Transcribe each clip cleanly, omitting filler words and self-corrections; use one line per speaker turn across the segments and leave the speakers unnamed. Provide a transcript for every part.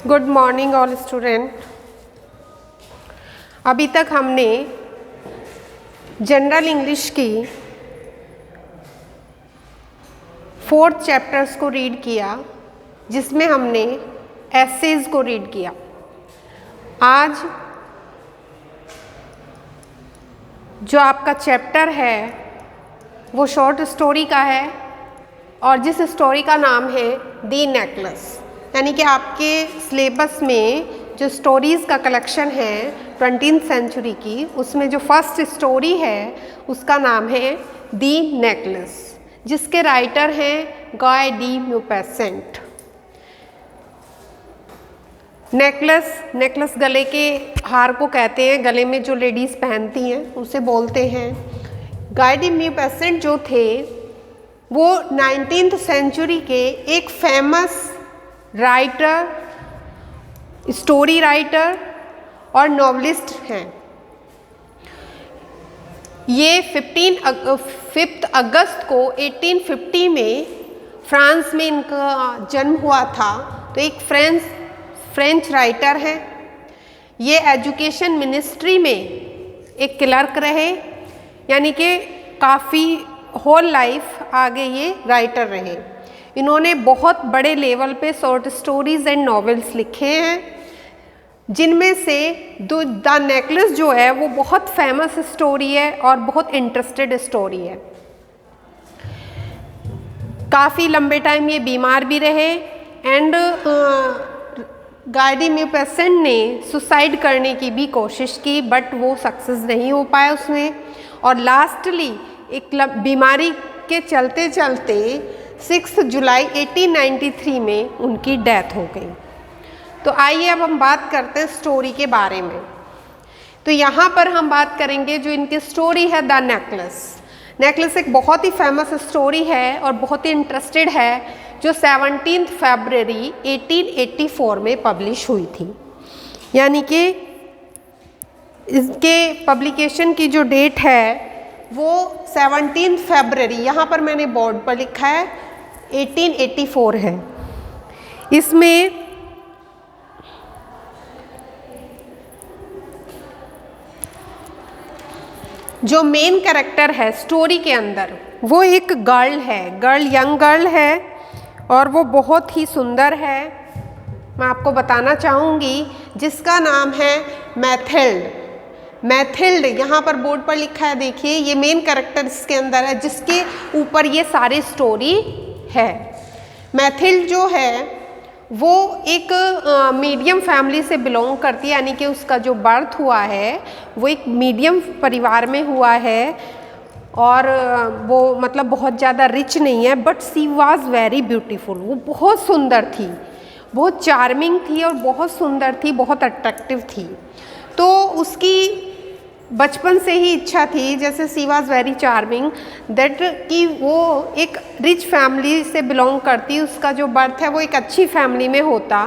Good morning all student. अभी तक हमने जनरल इंग्लिश की 4th चैप्टर्स को रीड किया, जिसमें हमने एसेज को रीड किया। आज जो आपका चैप्टर है वो शॉर्ट स्टोरी का है और जिस स्टोरी का नाम है दी नेकलेस। यानी कि आपके सिलेबस में जो स्टोरीज़ का कलेक्शन है 20th सेंचुरी की, उसमें जो फर्स्ट स्टोरी है उसका नाम है दी नेकलेस, जिसके राइटर हैं गाय डी म्यूपेसेंट। नेकलेस गले के हार को कहते हैं, गले में जो लेडीज़ पहनती हैं उसे बोलते हैं। गाय डी म्यूपेसेंट जो थे वो 19th सेंचुरी के एक फेमस राइटर, स्टोरी राइटर और नॉवलिस्ट हैं। ये 5 अगस्त को 1850 में फ्रांस में इनका जन्म हुआ था। तो एक फ्रेंच राइटर हैं। ये एजुकेशन मिनिस्ट्री में एक क्लर्क रहे, यानी कि काफ़ी होल लाइफ आगे ये राइटर रहे। इन्होंने बहुत बड़े लेवल पे शॉर्ट स्टोरीज़ एंड नॉवेल्स लिखे हैं, जिनमें से द नेकलेस जो है वो बहुत फेमस स्टोरी है और बहुत इंटरेस्टेड स्टोरी है। काफ़ी लंबे टाइम ये बीमार भी रहे एंड गाय डी म्यूपेसेंट ने सुसाइड करने की भी कोशिश की, बट वो सक्सेस नहीं हो पाया उसमें। और लास्टली एक बीमारी के चलते चलते 6 जुलाई 1893 में उनकी डेथ हो गई। तो आइए अब हम बात करते हैं स्टोरी के बारे में। तो यहाँ पर हम बात करेंगे जो इनकी स्टोरी है द नेकलेस एक बहुत ही फेमस स्टोरी है और बहुत ही इंटरेस्टेड है, जो 17 फरवरी 1884 में पब्लिश हुई थी। यानी कि इसके पब्लिकेशन की जो डेट है वो 17 फरवरी, यहाँ पर मैंने बोर्ड पर लिखा है 1884 है। इसमें जो मेन कैरेक्टर है स्टोरी के अंदर वो एक गर्ल है, यंग गर्ल है और वो बहुत ही सुंदर है। मैं आपको बताना चाहूँगी जिसका नाम है मैथिल्ड। यहाँ पर बोर्ड पर लिखा है, देखिए ये मेन कैरेक्टर इसके अंदर है, जिसके ऊपर ये सारी स्टोरी है। मैथिल्ड जो है वो एक मीडियम फैमिली से बिलोंग करती है, यानी कि उसका जो बर्थ हुआ है वो एक मीडियम परिवार में हुआ है और वो मतलब बहुत ज़्यादा रिच नहीं है, but she was very beautiful. वो बहुत सुंदर थी, बहुत चार्मिंग थी और बहुत सुंदर थी, बहुत अट्रैक्टिव थी। तो उसकी बचपन से ही इच्छा थी, जैसे सी वॉज वेरी चार्मिंग दैट, कि वो एक रिच फैमिली से बिलोंग करती, उसका जो बर्थ है वो एक अच्छी फैमिली में होता।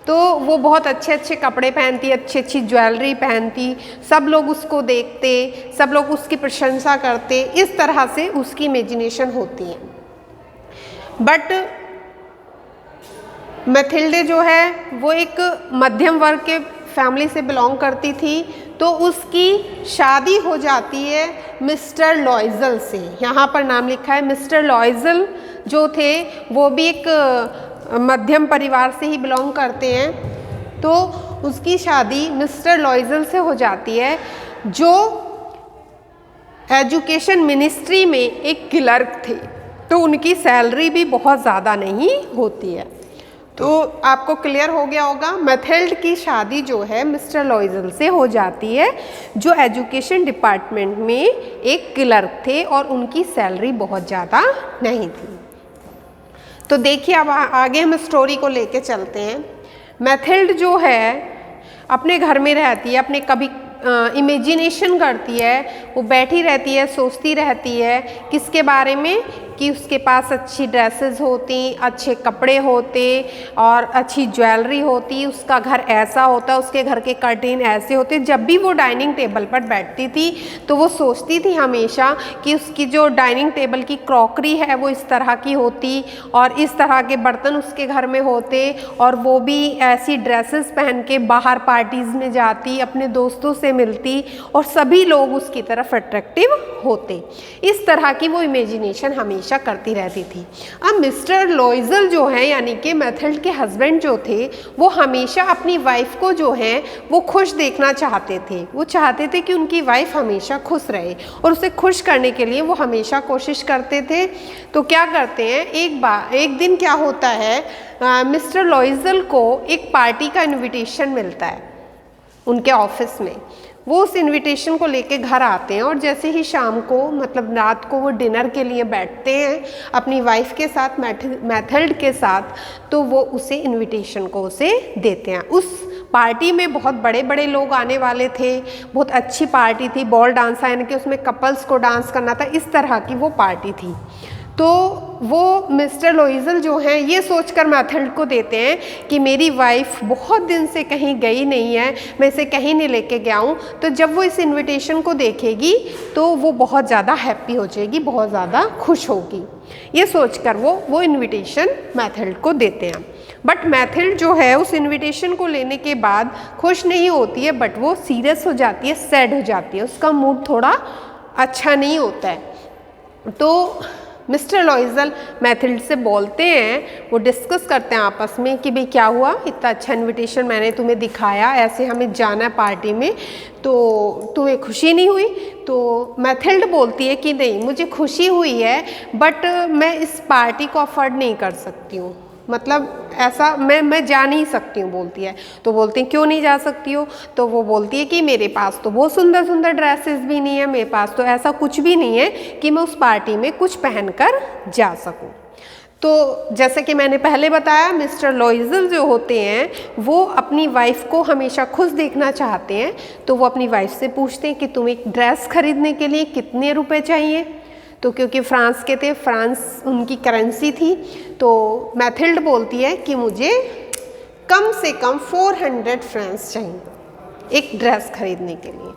तो वो बहुत अच्छे अच्छे कपड़े पहनती, अच्छी अच्छी ज्वेलरी पहनती, सब लोग उसको देखते, सब लोग उसकी प्रशंसा करते, इस तरह से उसकी इमेजिनेशन होती है। बट मैथिल्डे जो है वो एक मध्यम वर्ग के फैमिली से बिलोंग करती थी। तो उसकी शादी हो जाती है मिस्टर लॉयजल से। यहाँ पर नाम लिखा है मिस्टर लॉयजल जो थे वो भी एक मध्यम परिवार से ही बिलोंग करते हैं। तो उसकी शादी मिस्टर लॉयजल से हो जाती है, जो एजुकेशन मिनिस्ट्री में एक क्लर्क थे। तो उनकी सैलरी भी बहुत ज़्यादा नहीं होती है। तो आपको क्लियर हो गया होगा, मैथिल्ड की शादी जो है मिस्टर लॉयजल से हो जाती है, जो एजुकेशन डिपार्टमेंट में एक क्लर्क थे और उनकी सैलरी बहुत ज़्यादा नहीं थी। तो देखिए अब आगे हम स्टोरी को लेके चलते हैं। मैथिल्ड जो है अपने घर में रहती है, अपने कभी इमेजिनेशन करती है, वो बैठी रहती है, सोचती रहती है किसके बारे में, कि उसके पास अच्छी ड्रेसेस होती, अच्छे कपड़े होते और अच्छी ज्वेलरी होती, उसका घर ऐसा होता, उसके घर के कर्टेन ऐसे होते। जब भी वो डाइनिंग टेबल पर बैठती थी तो वो सोचती थी हमेशा कि उसकी जो डाइनिंग टेबल की क्रॉकरी है वो इस तरह की होती और इस तरह के बर्तन उसके घर में होते, और वो भी ऐसी ड्रेसेस पहन के बाहर पार्टीज़ में जाती, अपने दोस्तों से मिलती और सभी लोग उसकी तरफ अट्रैक्टिव होते। इस तरह की वो इमेजिनेशन हमेशा करती रहती थी। अब मिस्टर लॉइजल जो है, यानी कि मैथिल्ड के हस्बैंड जो थे, वो हमेशा अपनी वाइफ को जो है वो खुश देखना चाहते थे। वो चाहते थे कि उनकी वाइफ हमेशा खुश रहे और उसे खुश करने के लिए वो हमेशा कोशिश करते थे। तो क्या करते हैं, एक दिन क्या होता है, मिस्टर लॉइजल को एक पार्टी का इनविटेशन मिलता है उनके ऑफिस में। वो उस इनविटेशन को लेके घर आते हैं और जैसे ही शाम को, मतलब रात को, वो डिनर के लिए बैठते हैं अपनी वाइफ के साथ, मैथिल्ड के साथ, तो वो उसे इनविटेशन को उसे देते हैं। उस पार्टी में बहुत बड़े बड़े लोग आने वाले थे, बहुत अच्छी पार्टी थी, बॉल डांस, यानी कि उसमें कपल्स को डांस करना था, इस तरह की वो पार्टी थी। तो वो मिस्टर लॉइजल जो हैं ये सोचकर मैथिल्ड को देते हैं कि मेरी वाइफ बहुत दिन से कहीं गई नहीं है, मैं इसे कहीं नहीं लेके गया हूँ, तो जब वो इस इनविटेशन को देखेगी तो वो बहुत ज़्यादा हैप्पी हो जाएगी, बहुत ज़्यादा खुश होगी। ये सोचकर वो इनविटेशन मैथिल्ड को देते हैं। बट मैथिल्ड जो है उस इनविटेशन को लेने के बाद खुश नहीं होती है, बट वो सीरियस हो जाती है, सैड हो जाती है, उसका मूड थोड़ा अच्छा नहीं होता है। तो मिस्टर लॉइजल मैथिल्ड से बोलते हैं, वो डिस्कस करते हैं आपस में कि भाई क्या हुआ, इतना अच्छा इनविटेशन मैंने तुम्हें दिखाया, ऐसे हमें जाना है पार्टी में, तो तुम्हें खुशी नहीं हुई? तो मैथिल्ड बोलती है कि नहीं, मुझे खुशी हुई है, बट मैं इस पार्टी को अफोर्ड नहीं कर सकती हूँ, मतलब ऐसा मैं जा नहीं सकती हूँ, बोलती है। तो बोलते हैं क्यों नहीं जा सकती हो? तो वो बोलती है कि मेरे पास तो बहुत सुंदर सुंदर ड्रेसेस भी नहीं है, मेरे पास तो ऐसा कुछ भी नहीं है कि मैं उस पार्टी में कुछ पहनकर जा सकूँ। तो जैसे कि मैंने पहले बताया, मिस्टर लॉइजल जो होते हैं वो अपनी वाइफ को हमेशा खुश देखना चाहते हैं। तो वो अपनी वाइफ से पूछते हैं कि तुम्हें एक ड्रेस खरीदने के लिए कितने रुपए चाहिए? तो क्योंकि फ्रांस के थे, फ्रांस उनकी करेंसी थी, तो मैथिल्ड बोलती है कि मुझे कम से कम 400 फ्रांस चाहिए एक ड्रेस खरीदने के लिए।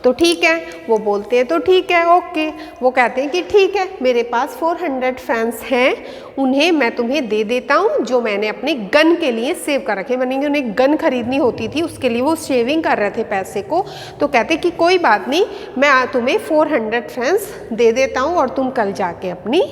तो ठीक है, वो बोलते हैं तो ठीक है, ओके। वो कहते हैं कि ठीक है, मेरे पास 400 फ्रांस हैं, उन्हें मैं तुम्हें दे देता हूँ, जो मैंने अपने गन के लिए सेव कर रखे। मैंने उन्हें गन खरीदनी होती थी, उसके लिए वो सेविंग कर रहे थे पैसे को। तो कहते कि कोई बात नहीं, मैं तुम्हें 400 फ्रांस दे देता हूँ और तुम कल जाके अपनी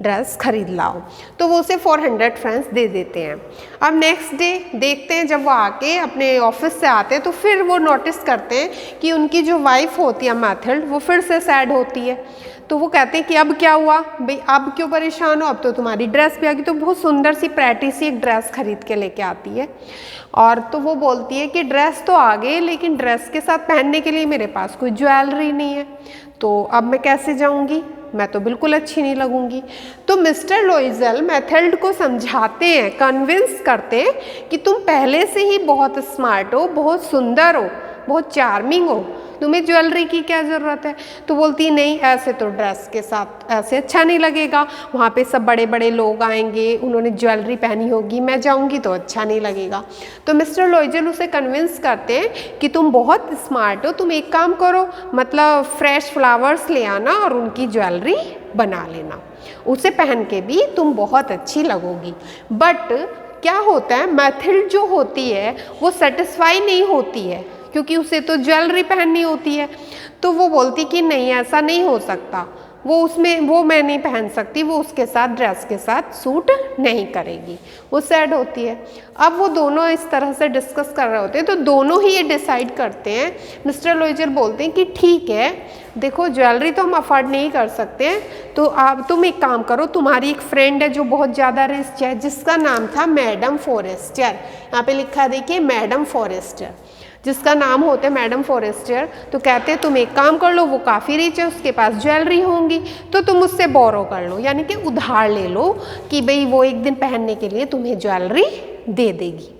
ड्रेस खरीद लाओ। तो वो उसे 400 फ्रांस दे देते हैं। अब नेक्स्ट डे देखते हैं, जब वो आके अपने ऑफिस से आते हैं तो फिर वो नोटिस करते हैं कि उनकी जो वाइफ होती है मैथिल्ड, वो फिर से सैड होती है। तो वो कहते हैं कि अब क्या हुआ भाई, अब क्यों परेशान हो? अब तो तुम्हारी ड्रेस भी आ गई। तो बहुत सुंदर सी प्रेटी सी एक ड्रेस खरीद के लेके आती है, और तो वो बोलती है कि ड्रेस तो आ गई, लेकिन ड्रेस के साथ पहनने के लिए मेरे पास कोई ज्वेलरी नहीं है, तो अब मैं कैसे जाऊँगी? मैं तो बिल्कुल अच्छी नहीं लगूंगी। तो मिस्टर लॉइजल मैथिल्ड को समझाते हैं, कन्विंस करते हैं कि तुम पहले से ही बहुत स्मार्ट हो, बहुत सुंदर हो, बहुत चार्मिंग हो, तुम्हें ज्वेलरी की क्या ज़रूरत है? तो बोलती है नहीं, ऐसे तो ड्रेस के साथ ऐसे अच्छा नहीं लगेगा, वहाँ पे सब बड़े बड़े लोग आएंगे, उन्होंने ज्वेलरी पहनी होगी, मैं जाऊँगी तो अच्छा नहीं लगेगा। तो मिस्टर लॉइजल उसे कन्विंस करते हैं कि तुम बहुत स्मार्ट हो, तुम एक काम करो, मतलब फ्रेश फ्लावर्स ले आना और उनकी ज्वेलरी बना लेना, उसे पहन के भी तुम बहुत अच्छी लगोगी। बट क्या होता है, मैथिल्ड जो होती है वो सेटिस्फाई नहीं होती है, क्योंकि उसे तो ज्वेलरी पहननी होती है। तो वो बोलती कि नहीं, ऐसा नहीं हो सकता, वो मैं नहीं पहन सकती, वो उसके साथ ड्रेस के साथ सूट नहीं करेगी, वो सैड होती है। अब वो दोनों इस तरह से डिस्कस कर रहे होते हैं, तो दोनों ही ये डिसाइड करते हैं। मिस्टर लॉइजल बोलते हैं कि ठीक है, देखो ज्वेलरी तो हम अफोर्ड नहीं कर सकते हैं, तो आप तुम एक काम करो, तुम्हारी एक फ्रेंड है जो बहुत ज़्यादा रिच है, जिसका नाम था मैडम फॉरेस्टर, यहाँ पे लिखा है देखिए मैडम फॉरेस्टर, जिसका नाम होता है मैडम फॉरेस्टर। तो कहते हैं तुम एक काम कर लो, वो काफ़ी रिच है, उसके पास ज्वेलरी होंगी, तो तुम उससे बोरो कर लो, यानी कि उधार ले लो कि भाई वो एक दिन पहनने के लिए तुम्हें ज्वेलरी दे देगी।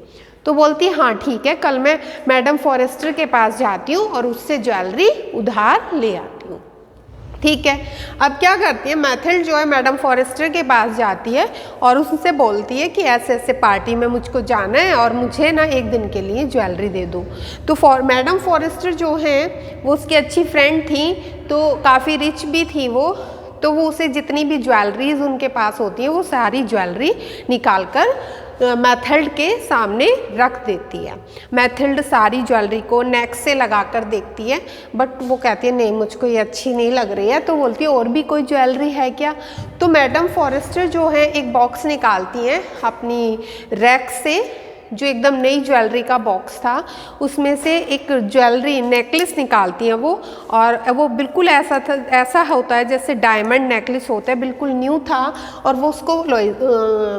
तो बोलती है हाँ ठीक है, कल मैं मैडम फॉरेस्टर के पास जाती हूँ और उससे ज्वेलरी उधार ले आती हूँ। ठीक है, अब क्या करती है मैथिल्ड जो है मैडम फॉरेस्टर के पास जाती है और उससे बोलती है कि ऐसे ऐसे पार्टी में मुझको जाना है और मुझे ना एक दिन के लिए ज्वेलरी दे दो। तो मैडम फॉरेस्टर जो हैं वो उसकी अच्छी फ्रेंड थी, तो काफ़ी रिच भी थी वो, तो वो उसे जितनी भी ज्वेलरीज उनके पास होती हैं वो सारी ज्वेलरी निकाल कर मैथिल्ड के सामने रख देती है। मैथिल्ड सारी ज्वेलरी को नेक से लगा कर देखती है, बट वो कहती है नहीं मुझको ये अच्छी नहीं लग रही है, तो बोलती है और भी कोई ज्वेलरी है क्या। तो मैडम फॉरेस्टर जो है एक बॉक्स निकालती हैं अपनी रैक से, जो एकदम नई ज्वेलरी का बॉक्स था, उसमें से एक ज्वेलरी नेकलेस निकालती हैं वो, और वो बिल्कुल ऐसा होता है जैसे डायमंड नेकलेस होता है, बिल्कुल न्यू था, और वो उसको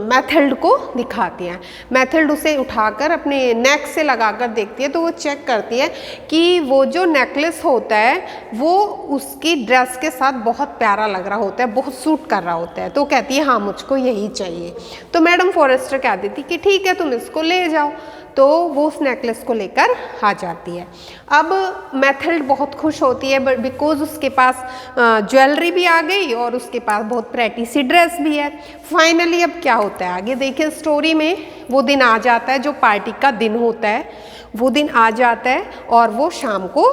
मैथिल्ड को दिखाती हैं। मैथिल्ड उसे उठाकर अपने नेक से लगाकर देखती है, तो वो चेक करती है कि वो जो नेकलेस होता है वो उसकी ड्रेस के साथ बहुत प्यारा लग रहा होता है, बहुत सूट कर रहा होता है, तो कहती है हाँ मुझको यही चाहिए। तो मैडम फॉरेस्टर कह देती कि ठीक है तुम इसको ले जाओ, तो वो उस नेकलेस को लेकर आ जाती है। अब मैथिल्ड बहुत खुश होती है बिकॉज उसके पास ज्वेलरी भी आ गई और उसके पास बहुत प्रेटी सी ड्रेस भी है। फाइनली अब क्या होता है आगे देखिए स्टोरी में, वो दिन आ जाता है जो पार्टी का दिन होता है, वो दिन आ जाता है और वो शाम को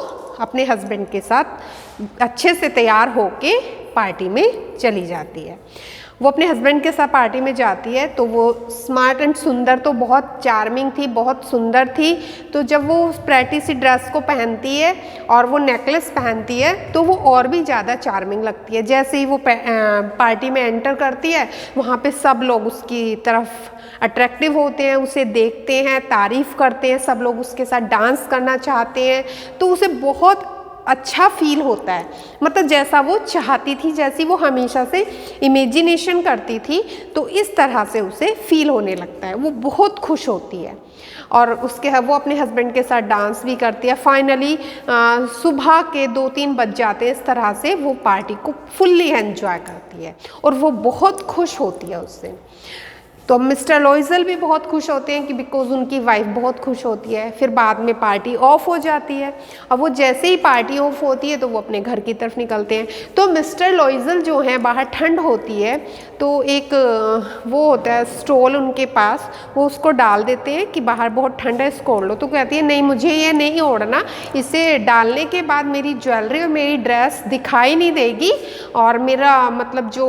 अपने हस्बैंड के साथ अच्छे से तैयार होके पार्टी में चली जाती है। वो अपने हस्बैंड के साथ पार्टी में जाती है, तो वो स्मार्ट एंड सुंदर, तो बहुत चार्मिंग थी, बहुत सुंदर थी। तो जब वो उस प्रेटी सी ड्रेस को पहनती है और वो नेकलेस पहनती है तो वो और भी ज़्यादा चार्मिंग लगती है। जैसे ही वो पार्टी में एंटर करती है, वहाँ पे सब लोग उसकी तरफ अट्रैक्टिव होते हैं, उसे देखते हैं, तारीफ़ करते हैं, सब लोग उसके साथ डांस करना चाहते हैं, तो उसे बहुत अच्छा फील होता है, मतलब जैसा वो चाहती थी, जैसी वो हमेशा से इमेजिनेशन करती थी, तो इस तरह से उसे फील होने लगता है। वो बहुत खुश होती है और वो अपने हस्बैंड के साथ डांस भी करती है। फाइनली सुबह के 2-3 बज जाते हैं, इस तरह से वो पार्टी को फुल्ली एंजॉय करती है और वो बहुत खुश होती है उससे। तो मिस्टर लॉइजल भी बहुत खुश होते हैं कि बिकॉज उनकी वाइफ बहुत खुश होती है। फिर बाद में पार्टी ऑफ हो जाती है। अब वो जैसे ही पार्टी ऑफ होती है तो वो अपने घर की तरफ निकलते हैं। तो मिस्टर लॉइजल जो हैं, बाहर ठंड होती है तो एक वो होता है स्टोल उनके पास, वो उसको डाल देते हैं कि बाहर बहुत ठंड है इसको ओढ़ लो। तो कहती है नहीं मुझे ये नहीं ओढ़ना, इसे डालने के बाद मेरी ज्वेलरी और मेरी ड्रेस दिखाई नहीं देगी और मेरा मतलब जो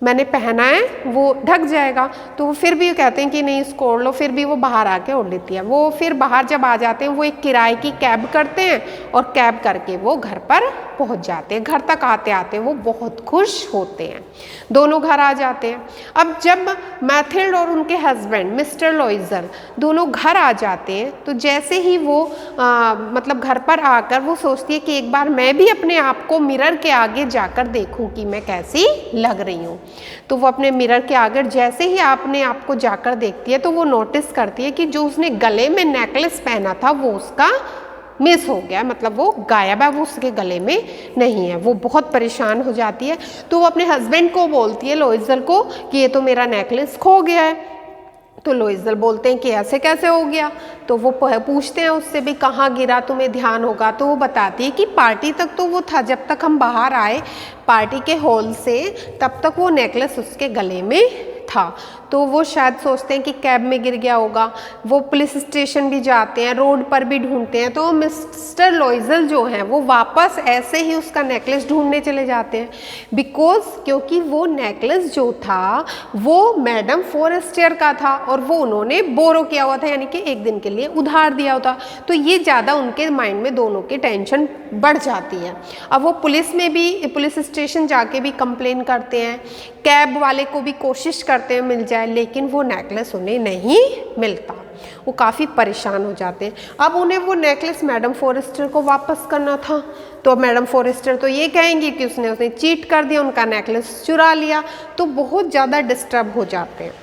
मैंने पहना है वो ढक जाएगा। तो वो फिर भी कहते हैं कि नहीं इसको ओढ़ लो, फिर भी वो बाहर आके ओढ़ लेती है। वो फिर बाहर जब आ जाते हैं वो एक किराए की कैब करते हैं और कैब करके वो घर पर पहुंच जाते हैं। घर तक आते आते वो बहुत खुश होते हैं, दोनों घर आ जाते हैं। अब जब मैथिल्ड और उनके हस्बैंड मिस्टर लॉइजल दोनों घर आ जाते हैं तो जैसे ही वो मतलब घर पर आकर वो सोचती है कि एक बार मैं भी अपने आप को मिरर के आगे जाकर देखूं कि मैं कैसी लग रही हूँ। तो वो अपने मिरर के आगे जैसे ही अपने आप को जाकर देखती है तो वो नोटिस करती है कि जो उसने गले में नेकलेस पहना था वो उसका मिस हो गया, मतलब वो गायब है, वो उसके गले में नहीं है। वो बहुत परेशान हो जाती है। तो वो अपने हस्बैंड को बोलती है लॉइजल को कि ये तो मेरा नेकलेस खो गया है। तो लॉइजल बोलते हैं कि ऐसे कैसे हो गया। तो वो पूछते हैं उससे भी कहाँ गिरा, तुम्हें ध्यान होगा। तो वो बताती है कि पार्टी तक तो वो था, जब तक हम बाहर आए पार्टी के हॉल से तब तक वो नेकलेस उसके गले में था। तो वो शायद सोचते हैं कि कैब में गिर गया होगा। वो पुलिस स्टेशन भी जाते हैं, रोड पर भी ढूंढते हैं। तो मिस्टर लॉइजल जो हैं वो वापस ऐसे ही उसका नेकलेस ढूंढने चले जाते हैं क्योंकि वो नेकलेस जो था वो मैडम फॉरेस्टर का था और वो उन्होंने बोरो किया हुआ था, यानी कि एक दिन के लिए उधार दिया होता। तो ये ज़्यादा उनके माइंड में दोनों की टेंशन बढ़ जाती है। अब वो पुलिस स्टेशन जाके भी कंप्लेन करते हैं, कैब वाले को भी कोशिश करते हैं मिल जाए, लेकिन वो नेकलेस उन्हें नहीं मिलता। वो काफ़ी परेशान हो जाते हैं। अब उन्हें वो नेकलेस मैडम फॉरेस्टर को वापस करना था। तो मैडम फॉरेस्टर तो ये कहेंगी कि उसने चीट कर दिया, उनका नेकलेस चुरा लिया। तो बहुत ज़्यादा डिस्टर्ब हो जाते हैं।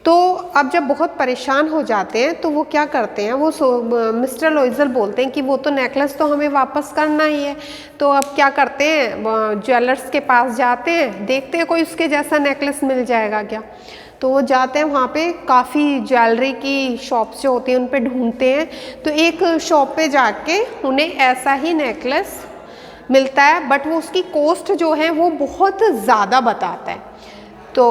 तो अब जब बहुत परेशान हो जाते हैं तो वो क्या करते हैं, वो मिस्टर लॉइजल बोलते हैं कि वो तो नेकलेस तो हमें वापस करना ही है। तो अब क्या करते हैं, ज्वेलर्स के पास जाते हैं, देखते हैं कोई उसके जैसा नेकलेस मिल जाएगा क्या। तो वो जाते हैं वहाँ पे, काफ़ी ज्वेलरी की शॉप्स जो होती हैं उन पे ढूंढते हैं। तो एक शॉप पे जाके उन्हें ऐसा ही नेकलेस मिलता है, बट वो उसकी कॉस्ट जो है वो बहुत ज़्यादा बताता है। तो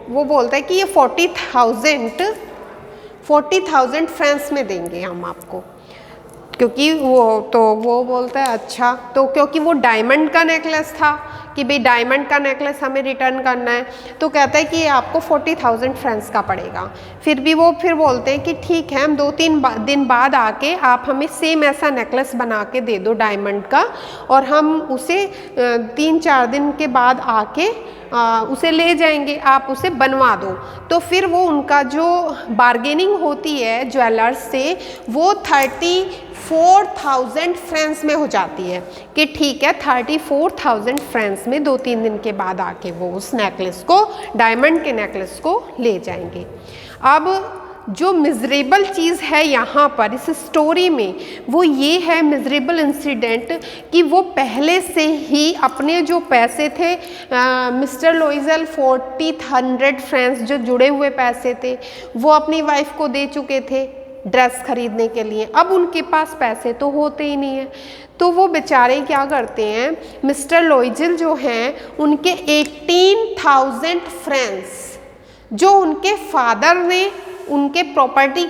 वो बोलता है कि ये 40,000 फ्रांस में देंगे हम आपको, क्योंकि वो बोलता है अच्छा। तो क्योंकि वो डायमंड का नेकलेस था कि भाई डायमंड का नेकलेस हमें रिटर्न करना है, तो कहता है कि ये आपको 40,000 फ्रांस का पड़ेगा। फिर भी वो फिर बोलते हैं कि ठीक है, हम 2-3 दिन बाद आके आप हमें सेम ऐसा नेकलेस बना के दे दो डायमंड का, और हम उसे 3-4 दिन के बाद आके उसे ले जाएंगे, आप उसे बनवा दो। तो फिर वो उनका जो बार्गेनिंग होती है ज्वेलर्स से, वो 34,000 फ्रांस में हो जाती है कि ठीक है 34,000 फ्रांस में 2-3 दिन के बाद आके वो उस नेकलेस को, डायमंड के नेकलेस को ले जाएंगे। अब जो मिजरेबल चीज़ है यहाँ पर इस स्टोरी में, वो ये है मिजरेबल इंसिडेंट कि वो पहले से ही अपने जो पैसे थे मिस्टर लोइजल 40,100 फ्रांस जो जुड़े हुए पैसे थे वो अपनी वाइफ को दे चुके थे ड्रेस खरीदने के लिए। अब उनके पास पैसे तो होते ही नहीं है, तो वो बेचारे क्या करते हैं, मिस्टर लोइजल जो हैं उनके 18,000 फ्रांस जो उनके फादर ने उनके प्रॉपर्टी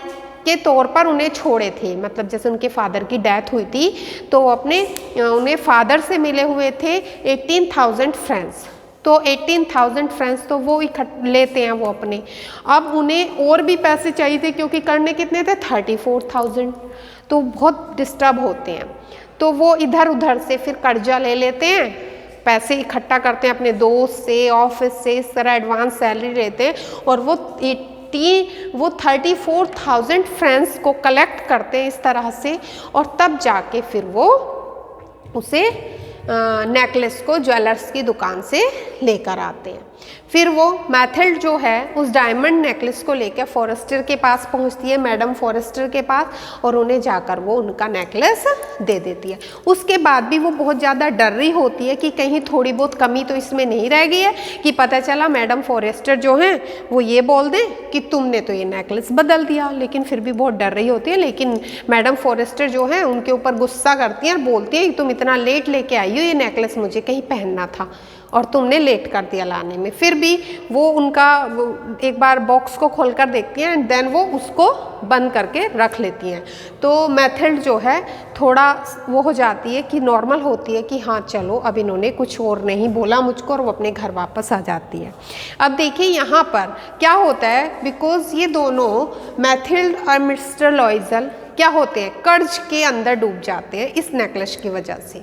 के तौर पर उन्हें छोड़े थे, मतलब जैसे उनके फादर की डेथ हुई थी तो उन्हें फादर से मिले हुए थे 18,000 फ्रांस। तो 18,000 फ्रांस तो वो लेते हैं वो अपने। अब उन्हें और भी पैसे चाहिए थे क्योंकि करने कितने थे 34,000, तो बहुत डिस्टर्ब होते हैं। तो वो इधर उधर से फिर कर्जा ले लेते हैं, पैसे इकट्ठा करते हैं अपने दोस्त से, ऑफिस से, इस तरह एडवांस सैलरी लेते हैं और वो 34,000 फ्रांस को कलेक्ट करते हैं इस तरह से, और तब जाके फिर वो उसे नेकलेस को ज्वेलर्स की दुकान से लेकर आते हैं। फिर वो मैथिल्ड जो है उस डायमंड नेकलेस को लेकर फॉरेस्टर के पास पहुंचती है, मैडम फॉरेस्टर के पास, और उन्हें जाकर वो उनका नेकलेस दे देती है। उसके बाद भी वो बहुत ज़्यादा डर रही होती है कि कहीं थोड़ी बहुत कमी तो इसमें नहीं रह गई है कि पता चला मैडम फॉरेस्टर जो हैं वो ये बोल दें कि तुमने तो ये नेकलेस बदल दिया। लेकिन फिर भी बहुत डर रही होती है। लेकिन मैडम फॉरेस्टर जो है उनके ऊपर गुस्सा करती हैं और बोलती है तुम इतना लेट लेके आई हो, ये नेकलेस मुझे कहीं पहनना था और तुमने लेट कर दिया लाने में। फिर भी वो उनका एक बार बॉक्स को खोलकर देखती हैं एंड देन वो उसको बंद करके रख लेती हैं। तो मैथिल्ड जो है थोड़ा वो हो जाती है कि नॉर्मल होती है कि हाँ चलो अब इन्होंने कुछ और नहीं बोला मुझको, और वो अपने घर वापस आ जाती है। अब देखिए यहाँ पर क्या होता है, बिकॉज ये दोनों मैथिल्ड और मिस्टर लॉइजल क्या होते हैं, कर्ज के अंदर डूब जाते हैं इस नेकलेस की वजह से,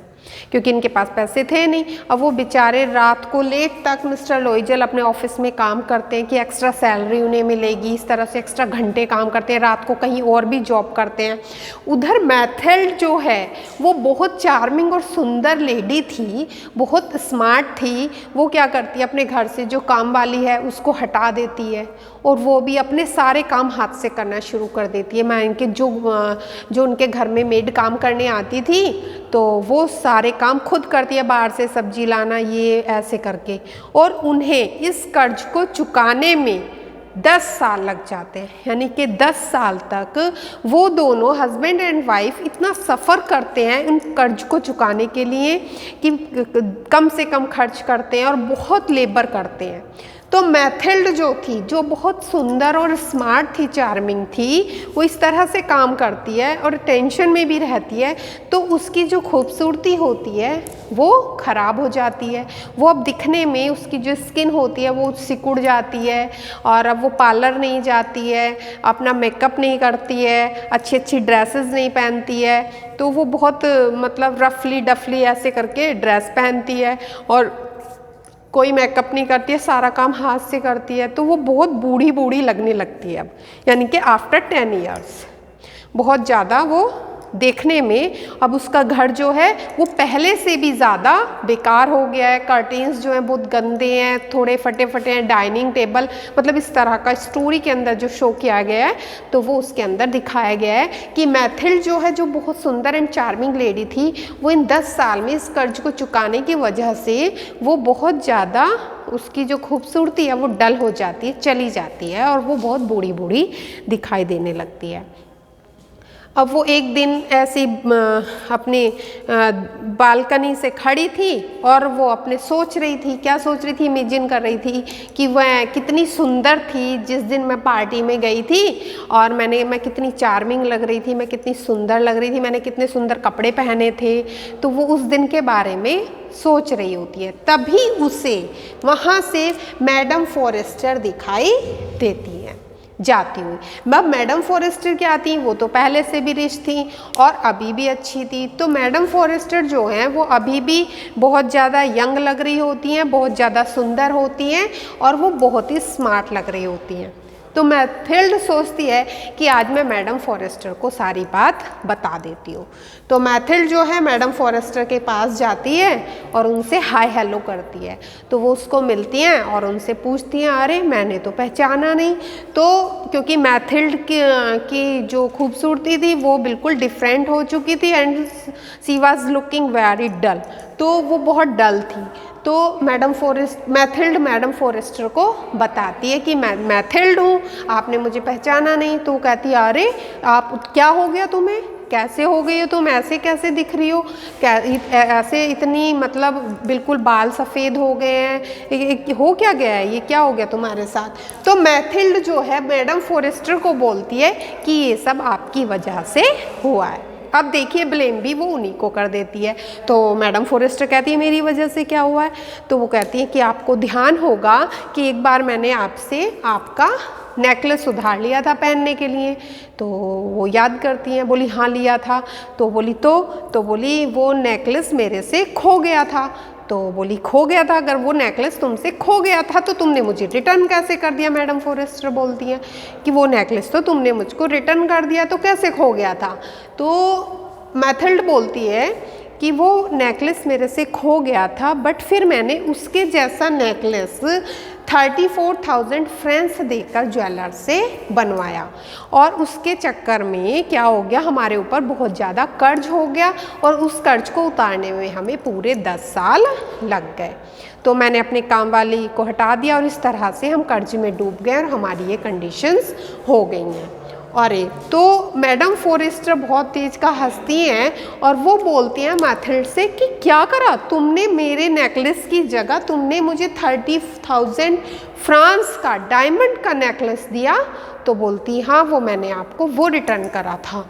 क्योंकि इनके पास पैसे थे नहीं। अब वो बेचारे रात को लेट तक मिस्टर लोइजल अपने ऑफिस में काम करते हैं कि एक्स्ट्रा सैलरी उन्हें मिलेगी, इस तरह से एक्स्ट्रा घंटे काम करते हैं, रात को कहीं और भी जॉब करते हैं। उधर मैथिल्ड जो है वो बहुत चार्मिंग और सुंदर लेडी थी, बहुत स्मार्ट थी। वो क्या करती है, अपने घर से जो काम वाली है उसको हटा देती है और वो भी अपने सारे काम हाथ से करना शुरू कर देती है। मैं इनके जो उनके घर में मेड काम करने आती थी तो वो सारे काम खुद करती है, बाहर से सब्जी लाना ये ऐसे करके, और उन्हें इस कर्ज को चुकाने में 10 साल लग जाते हैं। यानी कि 10 साल तक वो दोनों हस्बैंड एंड वाइफ इतना सफ़र करते हैं उन कर्ज को चुकाने के लिए कि कम से कम खर्च करते हैं और बहुत लेबर करते हैं। तो मैथिल्ड जो थी, जो बहुत सुंदर और स्मार्ट थी, चार्मिंग थी, वो इस तरह से काम करती है और टेंशन में भी रहती है, तो उसकी जो खूबसूरती होती है वो ख़राब हो जाती है। वो अब दिखने में उसकी जो स्किन होती है वो सिकुड़ जाती है, और अब वो पार्लर नहीं जाती है, अपना मेकअप नहीं करती है, अच्छी अच्छी ड्रेसेस नहीं पहनती है, तो वो बहुत मतलब रफली डफली ऐसे करके ड्रेस पहनती है और कोई मेकअप नहीं करती है, सारा काम हाथ से करती है। तो वो बहुत बूढ़ी बूढ़ी लगने लगती है अब, यानी कि आफ्टर 10 इयर्स बहुत ज़्यादा वो देखने में। अब उसका घर जो है वो पहले से भी ज़्यादा बेकार हो गया है, कर्टेन्स जो हैं बहुत गंदे हैं, थोड़े फटे फटे हैं, डाइनिंग टेबल, मतलब इस तरह का स्टोरी के अंदर जो शो किया गया है तो वो उसके अंदर दिखाया गया है कि मैथिल्ड जो है, जो बहुत सुंदर एंड चार्मिंग लेडी थी, वो इन 10 साल में इस कर्ज को चुकाने की वजह से वो बहुत ज़्यादा उसकी जो खूबसूरती है वो डल हो जाती है, चली जाती है और वो बहुत बूढ़ी बूढ़ी दिखाई देने लगती है। अब वो एक दिन ऐसी अपनी बालकनी से खड़ी थी और वो अपने सोच रही थी, क्या सोच रही थी, इमेजिन कर रही थी कि वह कितनी सुंदर थी जिस दिन मैं पार्टी में गई थी और मैं कितनी चार्मिंग लग रही थी, मैं कितनी सुंदर लग रही थी, मैंने कितने सुंदर कपड़े पहने थे। तो वो उस दिन के बारे में सोच रही होती है, तभी उसे वहाँ से मैडम फॉरेस्टर दिखाई देती है जाती हुई। अब मैडम फॉरेस्टर क्या थी, वो तो पहले से भी रिच थी और अभी भी अच्छी थी। तो मैडम फॉरेस्टर जो हैं वो अभी भी बहुत ज़्यादा यंग लग रही होती हैं, बहुत ज़्यादा सुंदर होती हैं और वो बहुत ही स्मार्ट लग रही होती हैं। तो मैथिल्ड सोचती है कि आज मैं मैडम फॉरेस्टर को सारी बात बता देती हूँ। तो मैथिल्ड जो है मैडम फॉरेस्टर के पास जाती है और उनसे हाय हेलो करती है। तो वो उसको मिलती हैं और उनसे पूछती हैं, अरे मैंने तो पहचाना नहीं। तो क्योंकि मैथिल्ड की जो खूबसूरती थी वो बिल्कुल डिफरेंट हो चुकी थी and she was looking very dull, तो वो बहुत डल थी। तो मैथिल्ड मैडम फॉरेस्टर को बताती है कि मैं मैथिल्ड हूँ, आपने मुझे पहचाना नहीं। तो कहती है, अरे आप क्या हो गया तुम्हें, कैसे हो गई हो तुम, ऐसे कैसे दिख रही हो, ऐसे इतनी मतलब बिल्कुल बाल सफ़ेद हो गए हैं, हो क्या गया है, ये क्या हो गया तुम्हारे साथ। तो मैथिल्ड जो है मैडम फॉरेस्टर को बोलती है कि ये सब आपकी वजह से हुआ है। अब देखिए ब्लेम भी वो उन्हीं को कर देती है। तो मैडम फॉरेस्टर कहती है मेरी वजह से क्या हुआ है। तो वो कहती है कि आपको ध्यान होगा कि एक बार मैंने आपसे आपका नेकलेस उधार लिया था पहनने के लिए। तो वो याद करती हैं, बोली हाँ लिया था। तो बोली तो बोली वो नेकलेस मेरे से खो गया था। तो बोली खो गया था, अगर वो नेकलेस तुमसे खो गया था तो तुमने मुझे रिटर्न कैसे कर दिया। मैडम फॉरेस्टर बोलती हैं कि वो नेकलेस तो तुमने मुझको रिटर्न कर दिया, तो कैसे खो गया था। तो मैथिल्ड बोलती है कि वो नेकलेस मेरे से खो गया था, बट फिर मैंने उसके जैसा नेकलेस 34,000 फ्रेंच देकर ज्वेलर से बनवाया और उसके चक्कर में क्या हो गया, हमारे ऊपर बहुत ज़्यादा कर्ज हो गया और उस कर्ज को उतारने में हमें पूरे 10 साल लग गए। तो मैंने अपने काम वाली को हटा दिया और इस तरह से हम कर्ज में डूब गए और हमारी ये कंडीशंस हो गई हैं। अरे तो मैडम फॉरेस्टर बहुत तेज का हंसती हैं और वो बोलती हैं मैथिल्ड से कि क्या करा तुमने, मेरे नेकलेस की जगह तुमने मुझे 30,000 फ्रांस का डायमंड का नेकलेस दिया। तो बोलती हाँ वो मैंने आपको वो रिटर्न करा था।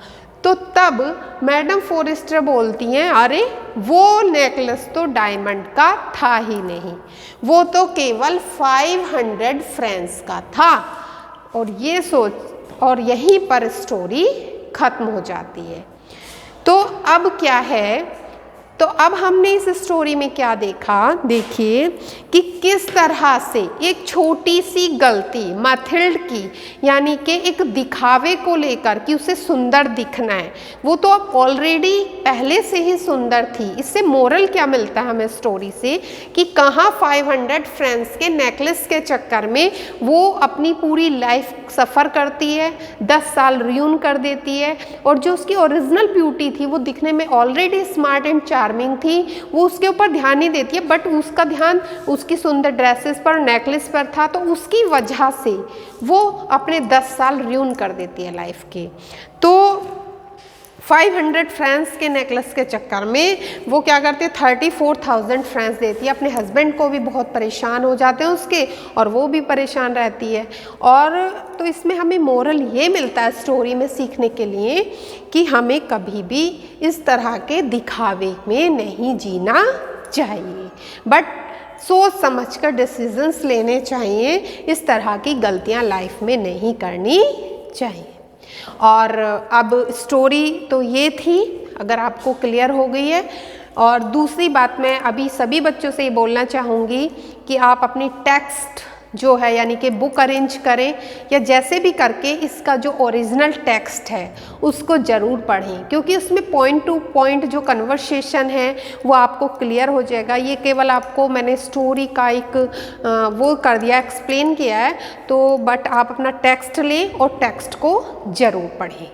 तो तब मैडम फॉरेस्टर बोलती हैं अरे वो नेकलेस तो डायमंड का था ही नहीं, वो तो केवल 500 फ्रांस का था। और यहीं पर स्टोरी खत्म हो जाती है। तो अब क्या है, तो अब हमने इस स्टोरी में क्या देखा, देखिए कि किस तरह से एक छोटी सी गलती मैथिल्ड की, यानी कि एक दिखावे को लेकर कि उसे सुंदर दिखना है, वो तो अब ऑलरेडी पहले से ही सुंदर थी। इससे मोरल क्या मिलता है हमें स्टोरी से कि कहाँ 500 फ्रेंड्स के नेकलेस के चक्कर में वो अपनी पूरी लाइफ सफ़र करती है, 10 साल रियून कर देती है और जो उसकी ओरिजिनल ब्यूटी थी वो दिखने में ऑलरेडी स्मार्ट एंड चार्मिंग थी, वो उसके ऊपर ध्यान नहीं देती है, बट उसका ध्यान उसकी सुंदर ड्रेसेस पर, नेकलेस पर था। तो उसकी वजह से वो अपने 10 साल रियून कर देती है लाइफ के। तो 500 फ्रांस के नेकलेस के चक्कर में वो क्या करते हैं, 34,000 फ्रांस देती है अपने हस्बैंड को, भी बहुत परेशान हो जाते हैं उसके और वो भी परेशान रहती है। और तो इसमें हमें मोरल ये मिलता है स्टोरी में सीखने के लिए कि हमें कभी भी इस तरह के दिखावे में नहीं जीना चाहिए, बट सोच समझकर डिसीजंस लेने चाहिए। इस तरह की गलतियां लाइफ में नहीं करनी चाहिए। और अब स्टोरी तो ये थी, अगर आपको क्लियर हो गई है। और दूसरी बात मैं अभी सभी बच्चों से ये बोलना चाहूँगी कि आप अपनी टेक्स्ट जो है यानी कि बुक अरेंज करें या जैसे भी करके इसका जो ओरिजिनल टेक्स्ट है उसको ज़रूर पढ़ें, क्योंकि उसमें पॉइंट टू पॉइंट जो कन्वर्सेशन है वो आपको क्लियर हो जाएगा। ये केवल आपको मैंने स्टोरी का एक वो कर दिया, एक्सप्लेन किया है, तो बट आप अपना टेक्स्ट लें और टेक्स्ट को ज़रूर पढ़ें।